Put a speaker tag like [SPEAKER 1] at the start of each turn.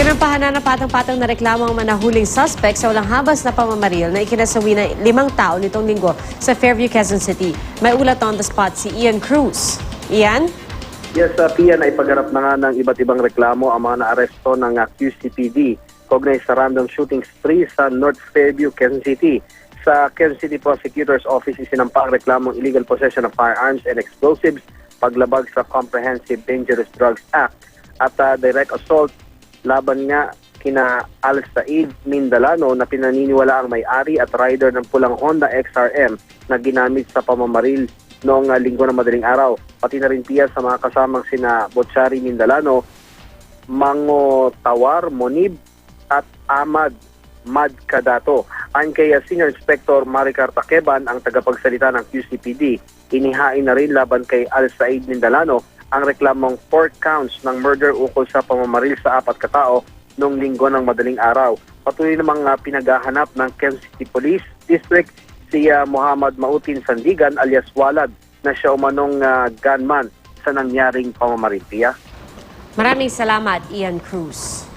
[SPEAKER 1] Kinampahan na patang-patang na reklamo ang manahuling suspect sa walang habas na pamamaril na ikinasawi na 5 tao nitong linggo sa Fairview, Quezon City. May ulat on the spot si Ian Cruz. Ian?
[SPEAKER 2] Yes, Pia, na ipagharap na nga ng iba't ibang reklamo ang mga naaresto ng QCPD kaugnay sa random shooting spree sa North Fairview, Quezon City. Sa Quezon City Prosecutor's Office, isinampa ang reklamong illegal possession of firearms and explosives, paglabag sa Comprehensive Dangerous Drugs Act at direct assault laban nga kina Al Said Mindalano na pinaniniwala ang may-ari at rider ng pulang Honda XRM na ginamit sa pamamaril noong linggo ng madaling araw. Pati na rin Pia sa mga kasamang sina Bochari Mindalano, Mango Tawar Monib at Ahmad Madkadato. Ayon kay Senior Inspector Maricar Takeban, ang tagapagsalita ng QCPD, inihain na rin laban kay Al Said Mindalano ang reklamong 4 counts ng murder ukol sa pamamaril sa 4 katao noong linggo ng madaling araw. Patuloy namang pinaghahanap ng Quezon City Police District si Muhammad Mautin Sandigan alias Walad na siya umanong gunman sa nangyaring pamamaril.
[SPEAKER 1] Maraming salamat, Ian Cruz.